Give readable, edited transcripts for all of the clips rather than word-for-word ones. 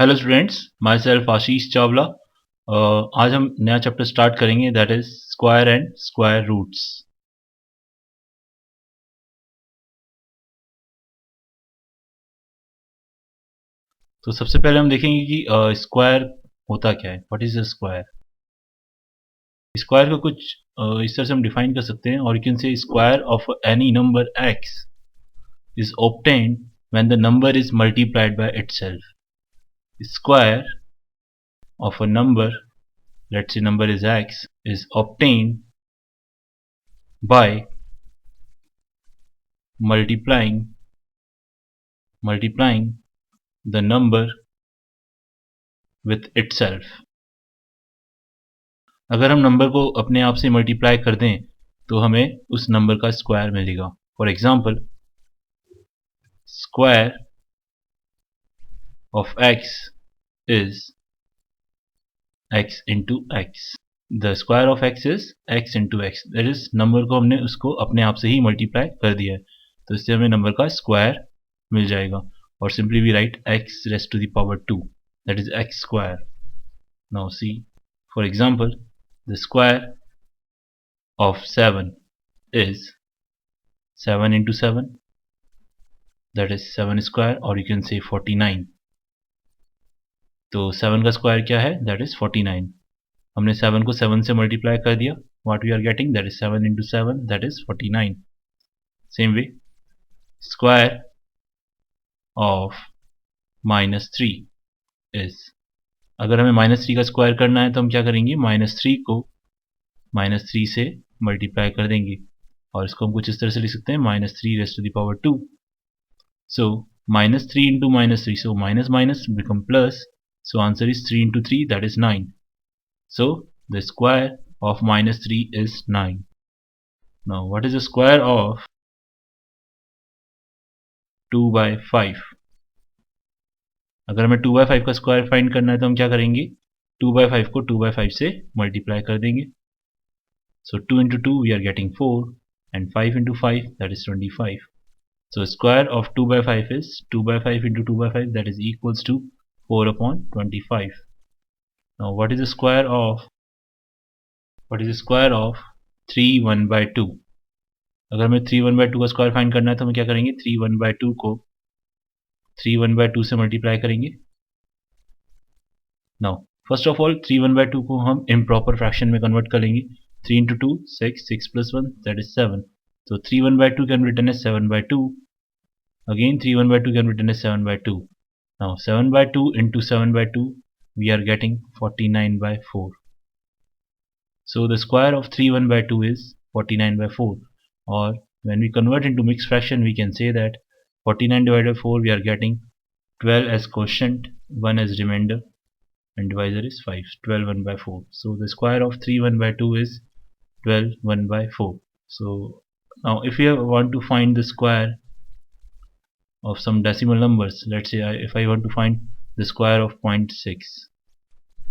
Hello students, my self Ashish Chawla. आज हम नया चैप्टर स्टार्ट करेंगे, that is square and square roots. तो सबसे पहले हम देखेंगे कि स्क्वायर होता क्या है, what is a square. Square को कुछ इस तरह से हम डिफाइन कर सकते हैं, और you can say square of any number x is obtained when the number is multiplied by itself. Square of a number, let's say number is x, is obtained by multiplying the number with itself. अगर हम number को अपने आप से multiply कर दें तो हमें उस नंबर का स्क्वायर मिलेगा। For example, square of x is x into x. The square of x is x into x, that is number को हमने उसको अपने आप से ही मल्टीप्लाई कर दिया है, तो इससे हमें नंबर का स्क्वायर मिल जाएगा। और simply we write x raised to the power 2, that is x square. Now see, for example, the square of 7 is 7 into 7, that is 7 square, or you can say 49. तो 7 का स्क्वायर क्या है, that is 49। हमने 7 को 7 से multiply कर दिया, what we are getting, that is 7 into 7, that is 49. Same way, square of -3 is, अगर हमें -3 का स्क्वायर करना है तो हम क्या करेंगे, -3 को -3 से मल्टीप्लाई कर देंगे, और इसको हम कुछ इस तरह से लिख सकते हैं, -3 raised to the power 2. So -3 into -3, so minus minus become plus, so answer is 3 into 3, that is 9. So the square of -3 is 9. Now what is the square of 2 by 5? अगर हमें 2 by 5 का स्क्वायर फाइंड करना है तो हम क्या करेंगे, 2 by 5 को 2 by 5 से मल्टीप्लाई कर देंगे। So 2 into 2 we are getting 4, and 5 into 5, that is 25. So square of 2 by 5 is 2 by 5 into 2 by 5, that is equals to 4 upon 25. Now what is the square of 3 1 by 2? अगर हमें 3 1 by 2 का square find करना है तो हम क्या करेंगे, 3 1 by 2 को 3 1 by 2 से मल्टीप्लाई करेंगे। Now first of all 3 1 by 2 को हम इम्प्रॉपर फ्रैक्शन में कन्वर्ट कर लेंगे। 3 into 2 6, 6 plus 1, that is 7. So 3 1 by 2 can be written as 7 by 2. Again 3 1 by 2 can be written as 7 by 2. Now 7 by 2 into 7 by 2, we are getting 49 by 4. So the square of 3 1 by 2 is 49 by 4. Or when we convert into mixed fraction, we can say that 49 divided by 4, we are getting 12 as quotient, 1 as remainder, and divisor is 5. 12 1 by 4. So the square of 3 1 by 2 is 12 1 by 4. So now if you want to find the square of some decimal numbers, let's say if I want to find the square of 0.6,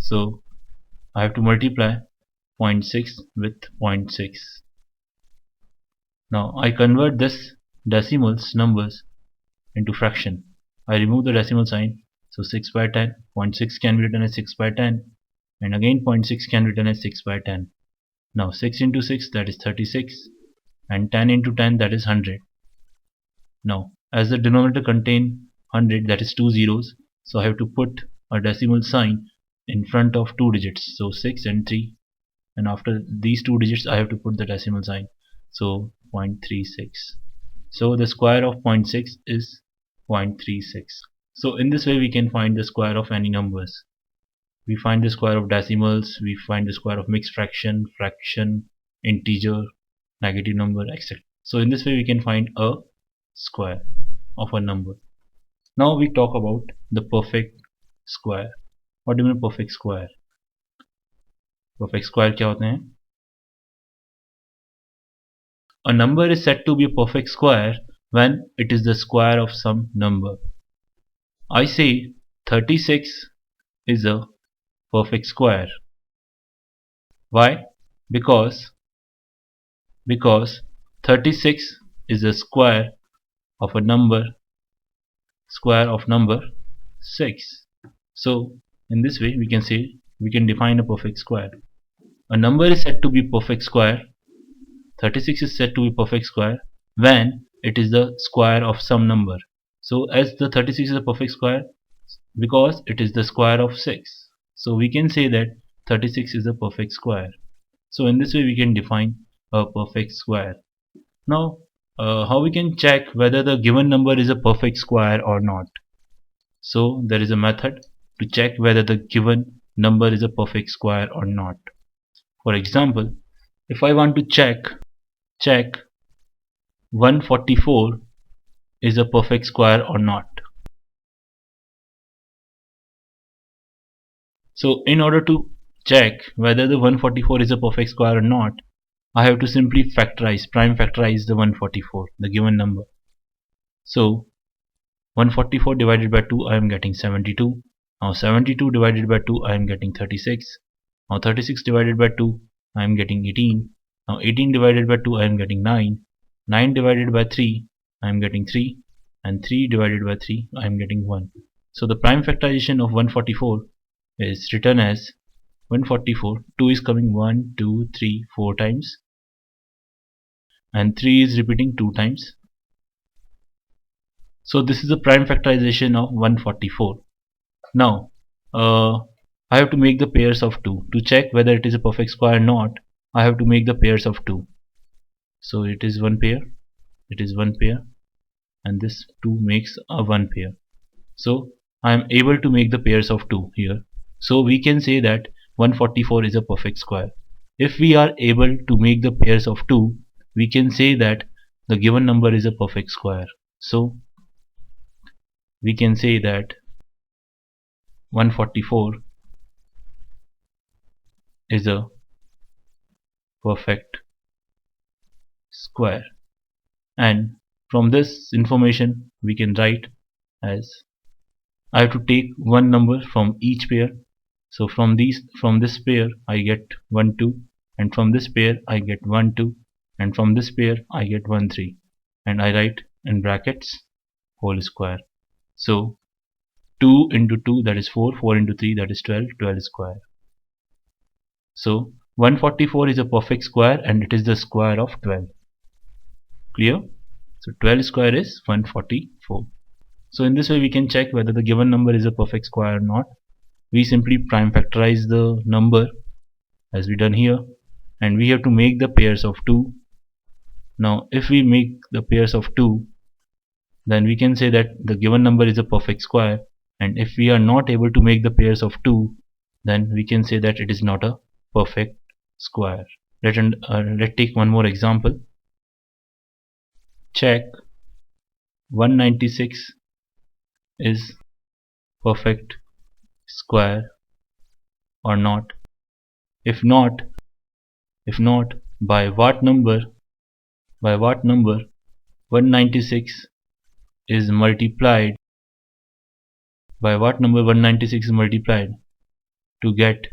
so I have to multiply 0.6 with 0.6. Now I convert this decimals numbers into fraction. I remove the decimal sign, so 6 by 10, 0.6 can be written as 6 by 10, and again 0.6 can be written as 6 by 10. Now 6 into 6, that is 36, and 10 into 10, that is 100. Now as the denominator contains 100, that is 2 zeros, so I have to put a decimal sign in front of 2 digits, so 6 and 3, and after these 2 digits I have to put the decimal sign, so 0.36. So the square of 0.6 is 0.36. So in this way we can find the square of any numbers. We find the square of decimals, we find the square of mixed fraction, integer, negative number, etc. So in this way we can find a square of a number. Now we talk about the perfect square. What do you mean perfect square? Perfect square क्या होते हैं? A number is said to be a perfect square when it is the square of some number. I say 36 is a perfect square. Why? Because 36 is a square of number 6. So in this way we can say, we can define a perfect square. A number is said to be perfect square, 36 is said to be perfect square when it is the square of some number. So as the 36 is a perfect square because it is the square of 6. So we can say that 36 is a perfect square. So in this way we can define a perfect square. Now how we can check whether the given number is a perfect square or not? So there is a method to check whether the given number is a perfect square or not. For example, if I want to check 144 is a perfect square or not. So in order to check whether the 144 is a perfect square or not, I have to simply prime factorize the 144, the given number. So 144 divided by 2 I am getting 72. Now 72 divided by 2 I am getting 36. Now 36 divided by 2 I am getting 18. Now 18 divided by 2 I am getting 9. 9 divided by 3 I am getting 3. And 3 divided by 3 I am getting 1. So the prime factorization of 144 is written as 144. 2 is coming 1, 2, 3, 4 times. And 3 is repeating 2 times. So this is the prime factorization of 144. Now, I have to make the pairs of 2. To check whether it is a perfect square or not, I have to make the pairs of 2. So it is one pair, it is one pair, and this 2 makes a one pair. So I am able to make the pairs of 2 here. So we can say that 144 is a perfect square. If we are able to make the pairs of 2, we can say that the given number is a perfect square. So we can say that 144 is a perfect square. And from this information we can write as, I have to take one number from each pair. So from this pair I get 1 2, and from this pair I get 1 2, and from this pair I get 1 3, and I write in brackets whole square. So 2 into 2, that is 4, 4 into 3, that is 12, 12 square. So 144 is a perfect square and it is the square of 12. Clear? So 12 square is 144. So in this way we can check whether the given number is a perfect square or not. We simply prime factorize the number as we done here, and we have to make the pairs of 2. Now if we make the pairs of 2, then we can say that the given number is a perfect square, and if we are not able to make the pairs of 2, then we can say that it is not a perfect square. Let's take one more example. Check 196 is perfect square or not. If not, by what number 196 is multiplied, by what number 196 is multiplied to get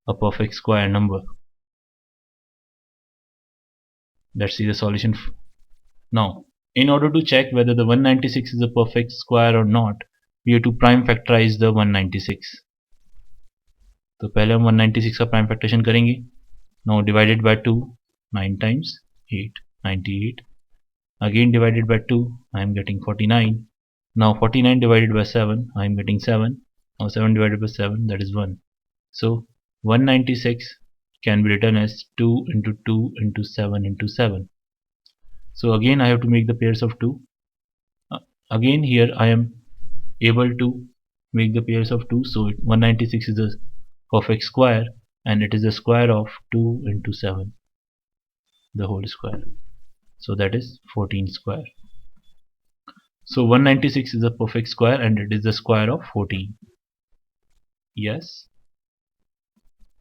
a perfect square number? Let's see the solution. Now in order to check whether the 196 is a perfect square or not, we have to prime factorize the 196. तो पहले हम 196 का prime factorisation करेंगे. Now divided by 2 9 times 8 98. Again divided by 2 I am getting 49. Now 49 divided by 7 I am getting 7. Now 7 divided by 7, that is 1. So 196 can be written as 2 into 2 into 7 into 7. So again I have to make the pairs of 2. Again here I am able to make the pairs of 2. So 196 is a perfect square and it is the square of 2 into 7, the whole square. So that is 14 square. So 196 is a perfect square and it is the square of 14. Yes,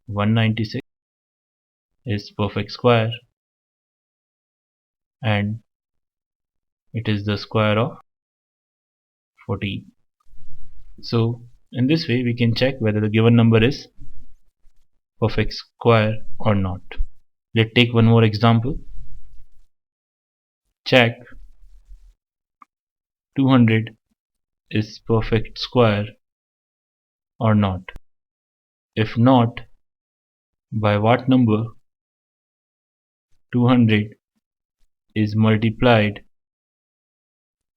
196 is perfect square and it is the square of 14. So in this way we can check whether the given number is perfect square or not. Let's take one more example. Check 200 is perfect square or not? If not, by what number 200 is multiplied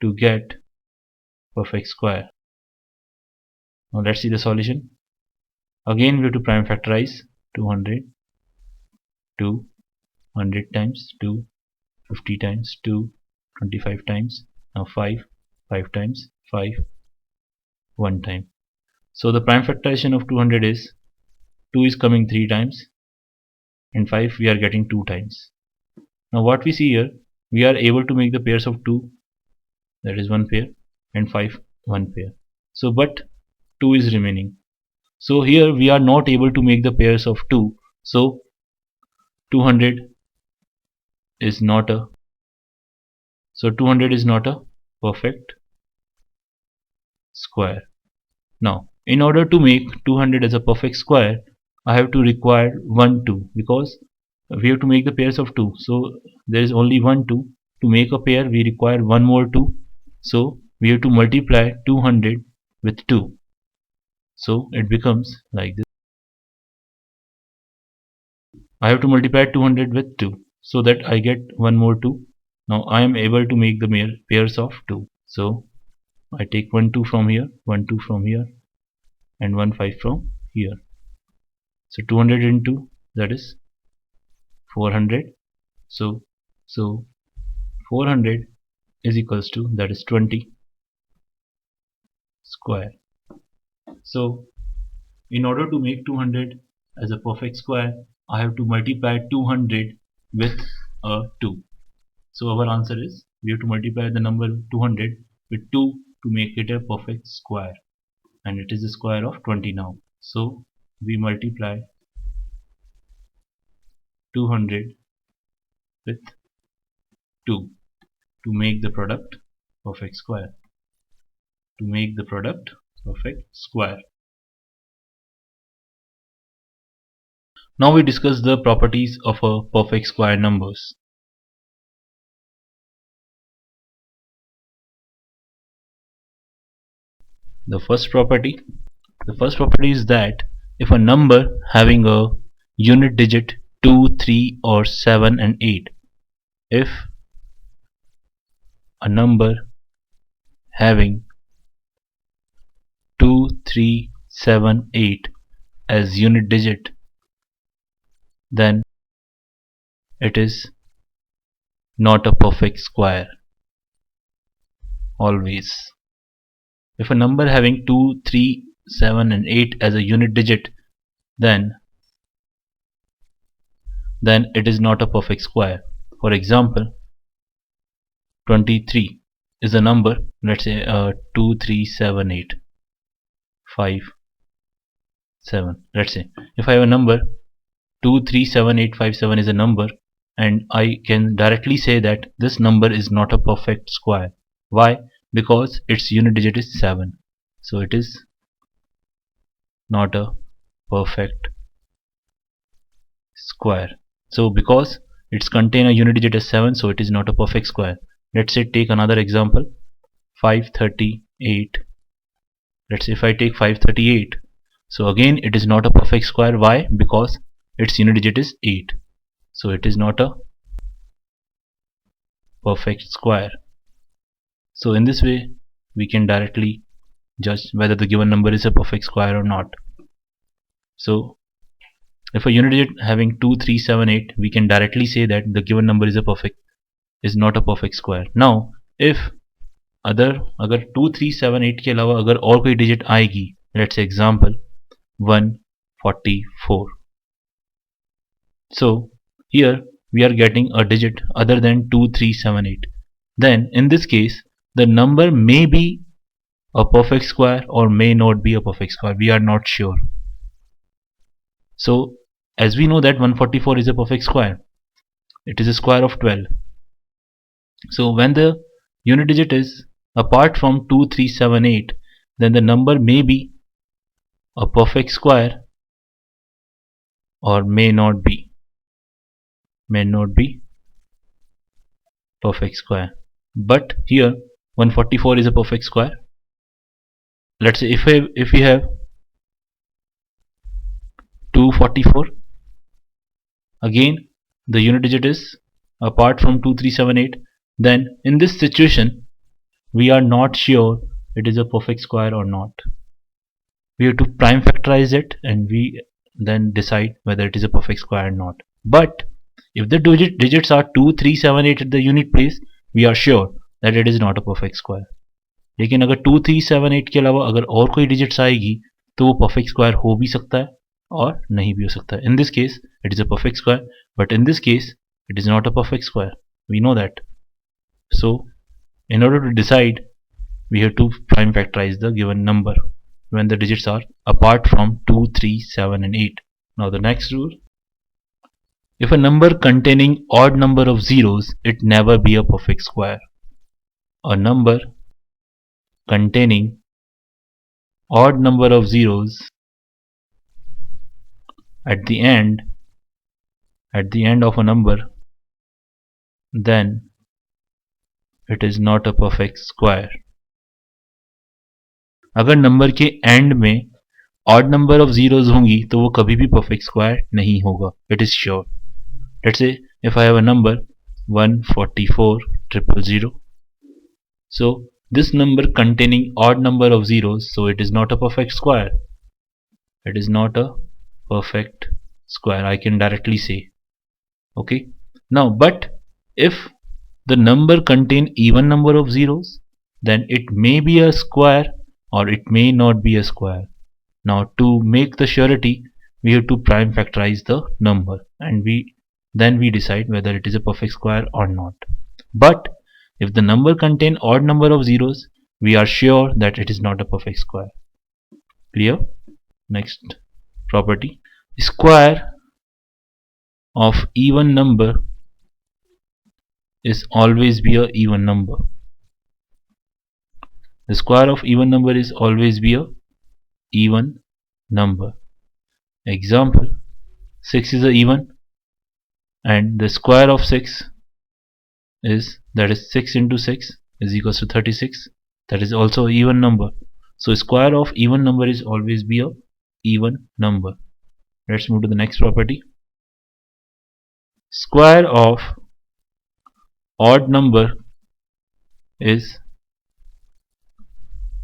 to get perfect square? Now let's see the solution. Again we have to prime factorize 200, 2, 100 times 2, 50 times 2, 25 times, now 5, 5 times 5, 1 time. So the prime factorization of 200 is 2 is coming 3 times and 5 we are getting 2 times. Now what we see here, we are able to make the pairs of 2, that is 1 pair, and 5 1 pair. So but 2 is remaining. So here we are not able to make the pairs of 2. So 200 is not a perfect square. Now in order to make 200 as a perfect square, I have to require 1 2 because we have to make the pairs of 2. So there is only 1 2. To make a pair we require one more 2. So we have to multiply 200 with 2. So it becomes like this. I have to multiply 200 with 2 so that I get one more 2. Now I am able to make the pairs of 2. So I take 1 2 from here, 1 2 from here, and 1 5 from here. So 200 into, that is 400. So 400 is equals to, that is 20 square. So in order to make 200 as a perfect square, I have to multiply 200 with a 2. So our answer is, we have to multiply the number 200 with 2 to make it a perfect square, and it is the square of 20 now. So we multiply 200 with 2 to make the product perfect square. Now we discuss the properties of a perfect square numbers. The first property is that if a number having a unit digit 2, 3 or 7 and 8, if a number having 2, 3, 7, 8 as unit digit, then it is not a perfect square. Always. If a number having 2, 3, 7 and 8 as a unit digit, then it is not a perfect square. For example, 23 is a number, let's say 2, 3, 7, 8, 5, 7. Let's say if I have a number 2, 3, 7, 8, 5, 7 is a number, and I can directly say that this number is not a perfect square. Why? Because its unit digit is 7. So it is not a perfect square. So because it's contain a unit digit as 7, so it is not a perfect square. Let's say take another example, 538. Let's say if I take 538, so again it is not a perfect square. Why? Because its unit digit is 8. So it is not a perfect square. So in this way we can directly judge whether the given number is a perfect square or not. So if a unit digit having 2, 3, 7, 8, we can directly say that the given number is not a perfect square. Now if अगर 2, 3, 7, 8 के अलावा अगर और कोई digit आएगी, let's say example 144. So here we are getting a digit other than 2, 3, 7, 8. Then in this case the number may be a perfect square or may not be a perfect square. We are not sure. So as we know that 144 is a perfect square, it is a square of 12. So when the unit digit is apart from 2, 3, 7, 8, then the number may be a perfect square or may not be perfect square. But here 144 is a perfect square. Let's say if we have 244. Again, the unit digit is apart from 2378. Then in this situation, we are not sure it is a perfect square or not. We have to prime factorize it and we then decide whether it is a perfect square or not. But if the digits are 2, 3, 7, 8 at the unit place, we are sure that it is not a perfect square. लेकिन अगर 2, 3, 7, 8 के अलावा अगर और कोई digits आएगी तो वो परफेक्ट स्क्वायर हो भी सकता है और नहीं भी हो सकता है. In this case it is a perfect square, but in this case it is not a perfect square. We know that. So in order to decide, we have to prime factorize the given number when the digits are apart from 2, 3, 7 and 8. Now the next rule: if a number containing odd number of zeros, it never be a perfect square. A number containing odd number of zeros at the end of a number, then it is not a perfect square. अगर number के and में odd number of zeros होंगी तो वो कभी भी perfect square नहीं होगा. It is sure. Let's say if I have a number 144,000, so this number containing odd number of zeros, so it is not a perfect square. It is not a perfect square, I can directly say. Okay, now but if the number contain even number of zeros, then it may be a square or it may not be a square. Now to make the surety, we have to prime factorize the number and then we decide whether it is a perfect square or not. But if the number contain odd number of zeros, we are sure that it is not a perfect square. Clear? Next property: square of even number is always be a even number. The square of even number is always be a even number. Example: 6 is a even and the square of 6 is, that is 6 into 6 is equals to 36. That is also an even number. So square of even number is always be a even number. Let's move to the next property. Square of odd number is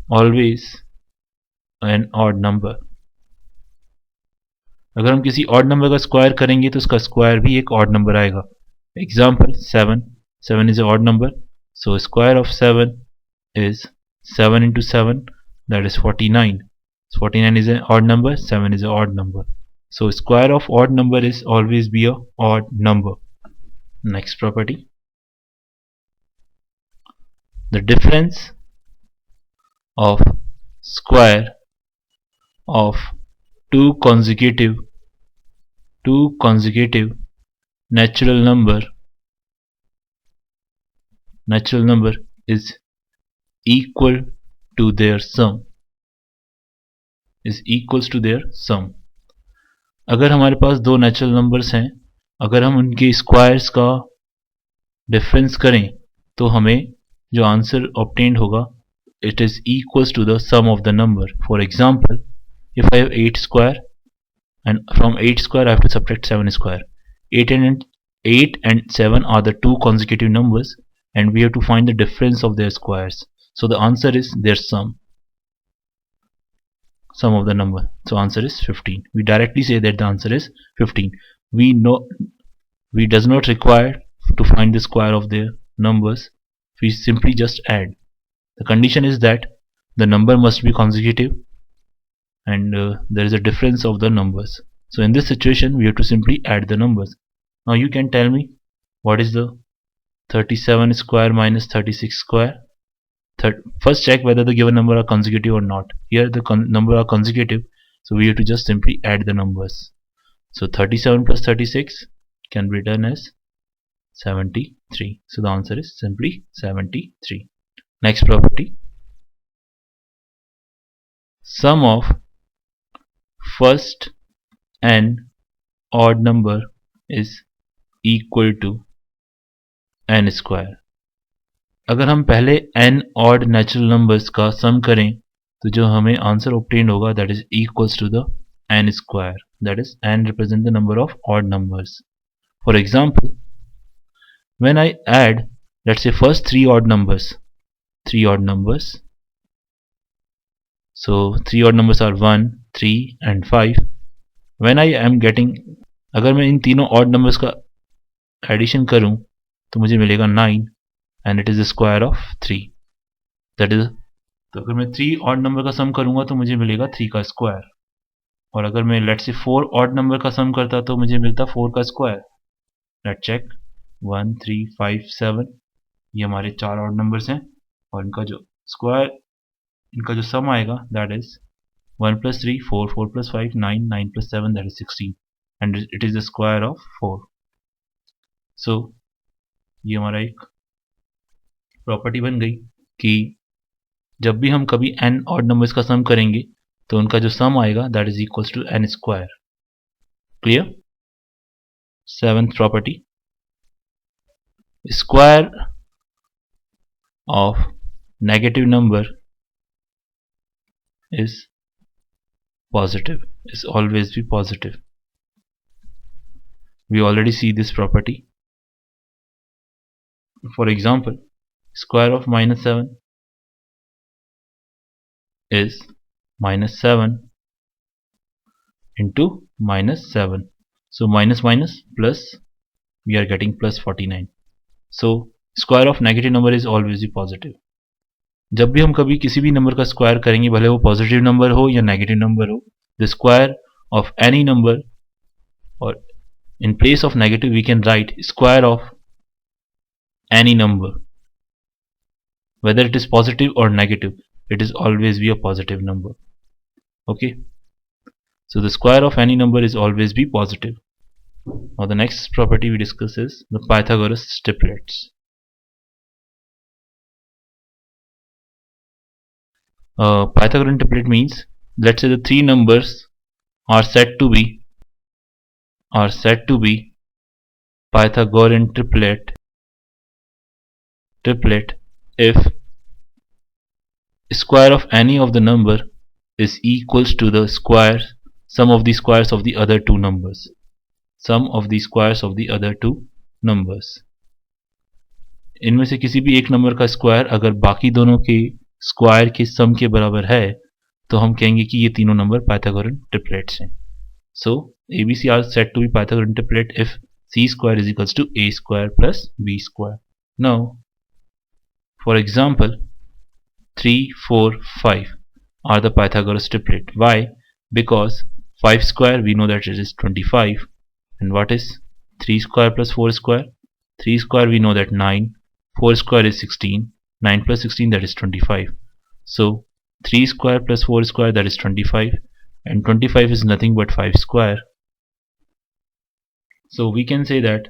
always an odd number. अगर हम किसी odd number का square करेंगे तो उसका square भी एक odd number आएगा. Example 7 is an odd number, so square of 7 is 7 into 7, that is 49. So 49 is an odd number, 7 is an odd number. So square of odd number is always be a odd number. Next property: the difference of square of two consecutive natural number is equal to their sum. अगर हमारे पास दो natural numbers हैं, अगर हम उनके squares का difference करें तो हमें जो आंसर ऑब्टेन्ड होगा, it is equals to the sum of the number. For example, if I have 8 square and from 8 square I have to subtract 7 square. 8 and 7 are the two consecutive numbers and we have to find the difference of their squares. So the answer is their sum of the number. So answer is 15. We directly say that the answer is 15. We does not require to find the square of their numbers. We simply just add. The condition is that the number must be consecutive and there is a difference of the numbers. So in this situation we have to simply add the numbers. Now you can tell me what is the 37 square minus 36 square. First check whether the given number are consecutive or not. Here the number are consecutive, so we have to just simply add the numbers. So 37 plus 36 can be written as 73. So the answer is simply 73. Next property: sum of first n odd number is equal to n square. अगर हम पहले n odd natural numbers का सम करें तो जो हमें answer obtain होगा, that is equals to the n square. That is, n represent the number of odd numbers. For example, when I add, let's say, first three odd numbers. So three odd numbers are 1, 3 and 5. When I am getting, अगर मैं इन तीनों odd numbers का addition करूं तो मुझे मिलेगा 9 and it is the square of 3. That is, तो अगर मैं 3 odd number का सम करूंगा तो मुझे मिलेगा 3 का स्क्वायर. और अगर मैं लेट्स से 4 odd number का सम करता तो मुझे मिलता 4 का स्क्वायर. Late check 1, 3, 5, 7. ये हमारे 4 odd numbers हैं और इनका जो स्क्वायर, इनका जो सम आएगा that is 1 plus 3, 4, 4 plus 5, 9, 9 plus 7, that is 16, and it is the square of 4. So ये हमारा एक प्रॉपर्टी बन गई कि जब भी हम कभी n ऑड नंबर्स का सम करेंगे तो उनका जो सम आएगा that is equals to n square. Clear? Seventh property, square of negative number is positive, is always be positive. We already see this property. For example, square of minus 7 is minus 7 into minus 7. So minus minus plus, we are getting plus 49. So square of negative number is always be positive. जब भी हम कभी किसी भी number का square करेंगे, भले वो पॉजिटिव नंबर हो या नेगेटिव नंबर हो, the square of any number, और in place of negative we can write square of any number, whether it is positive or negative, it is always be a positive number. Okay, so the square of any number is always be positive. Now the next property we discuss is the Pythagoras triplets. Pythagorean triplet means, let's say the three numbers are said to be Pythagorean triplet if square of any of the number is equals to the sum of the squares of the other two numbers. इनमें से किसी भी एक number का square अगर बाकी दोनों के स्क्वायर के सम के बराबर है तो हम कहेंगे कि ये तीनों नंबर पाइथागोरन ट्रिपलेट्स हैं. सो ABC are said to be Pythagorean triplet if C square is equals to A square plus B square. Now, for example, 3, 4, 5 are the Pythagoras triplet. Why? Because 5 square we know that it is 25, and what is 3 square plus 4 square? 3 square we know that 9, 4 square is 16, 9 plus 16 that is 25. So 3 square plus 4 square that is 25, and 25 is nothing but 5 square. So we can say that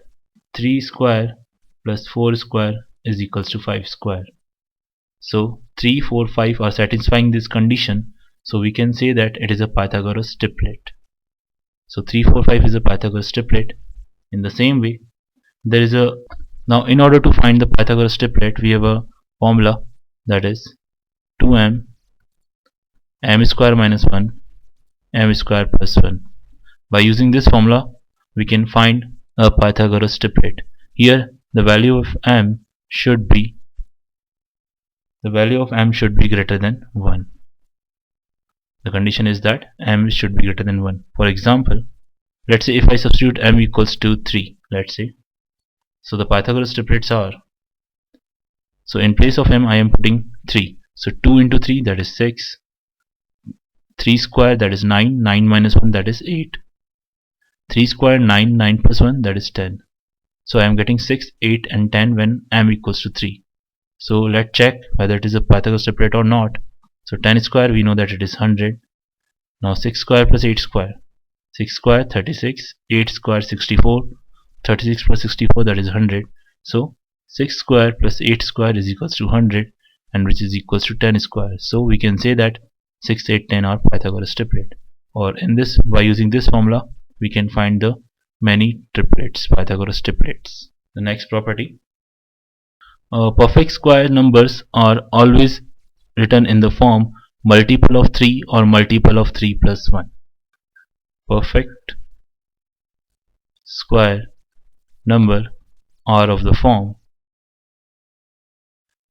3 square plus 4 square is equals to 5 square. So 3, 4, 5 are satisfying this condition, so we can say that it is a Pythagoras triplet. So 3, 4, 5 is a Pythagoras triplet. In the same way, there is a, now in order to find the Pythagoras triplet we have a formula, that is 2m m square minus 1 m square plus 1. By using this formula we can find a Pythagoras triplet. Here the value of m should be greater than 1. The condition is that m should be greater than 1. For example, let's say if I substitute m equals to 3, let's say, so the Pythagoras triplets are, so in place of m I am putting 3, so 2 into 3 that is 6, 3 square that is 9, 9 minus 1 that is 8, 3 square 9, 9 plus 1 that is 10. So I am getting 6, 8 and 10 when m equals to 3. So let's check whether it is a Pythagoras triplet or not. So 10 square we know that it is 100. Now 6 square plus 8 square, 6 square 36, 8 square 64, 36 plus 64 that is 100. So 6 square plus 8 square is equals to 100, and which is equals to 10 square. So we can say that 6, 8, 10 are Pythagoras triplet. Or in this, by using this formula we can find the many triplets, Pythagoras triplets. The next property, perfect square numbers are always written in the form multiple of 3 or multiple of 3 plus 1. perfect square number are of the form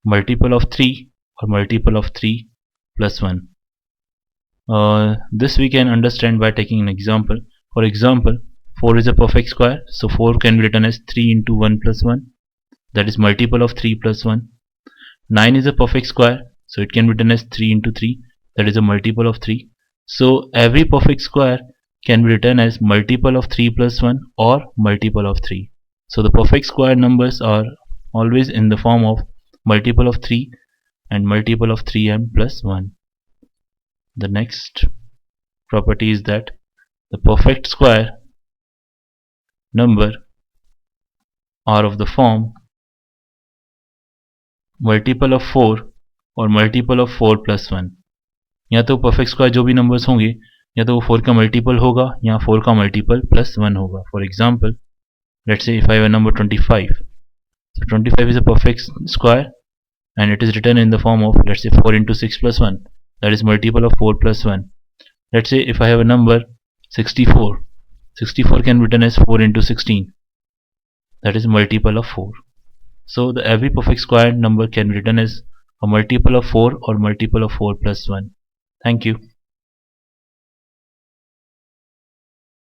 multiple of 3 or multiple of 3 plus 1. This we can understand by taking an example. For example, 4 is a perfect square, so 4 can be written as 3 into 1 plus 1, that is multiple of 3 plus 1. 9 is a perfect square, so it can be written as 3 into 3, that is a multiple of 3. So every perfect square can be written as multiple of 3 plus 1 or multiple of 3. So the perfect square numbers are always in the form of multiple of 3 and multiple of 3m plus 1. The next property is that the perfect square number are of the form multiple of 4 और multiple of 4 plus 1. या तो perfect square जो भी numbers होंगे या तो वो 4 का मल्टीपल होगा या 4 का मल्टीपल प्लस 1 होगा. For example, let's say if I have a number 25, so 25 is a perfect square and it is written in the form of, let's say, 4 into 6 plus 1, that is multiple of 4 plus 1. Let's say if I have a number 64, 64 can be written as 4 into 16, that is multiple of 4. So the every perfect square number can be written as a multiple of 4 or multiple of 4 plus 1. Thank you.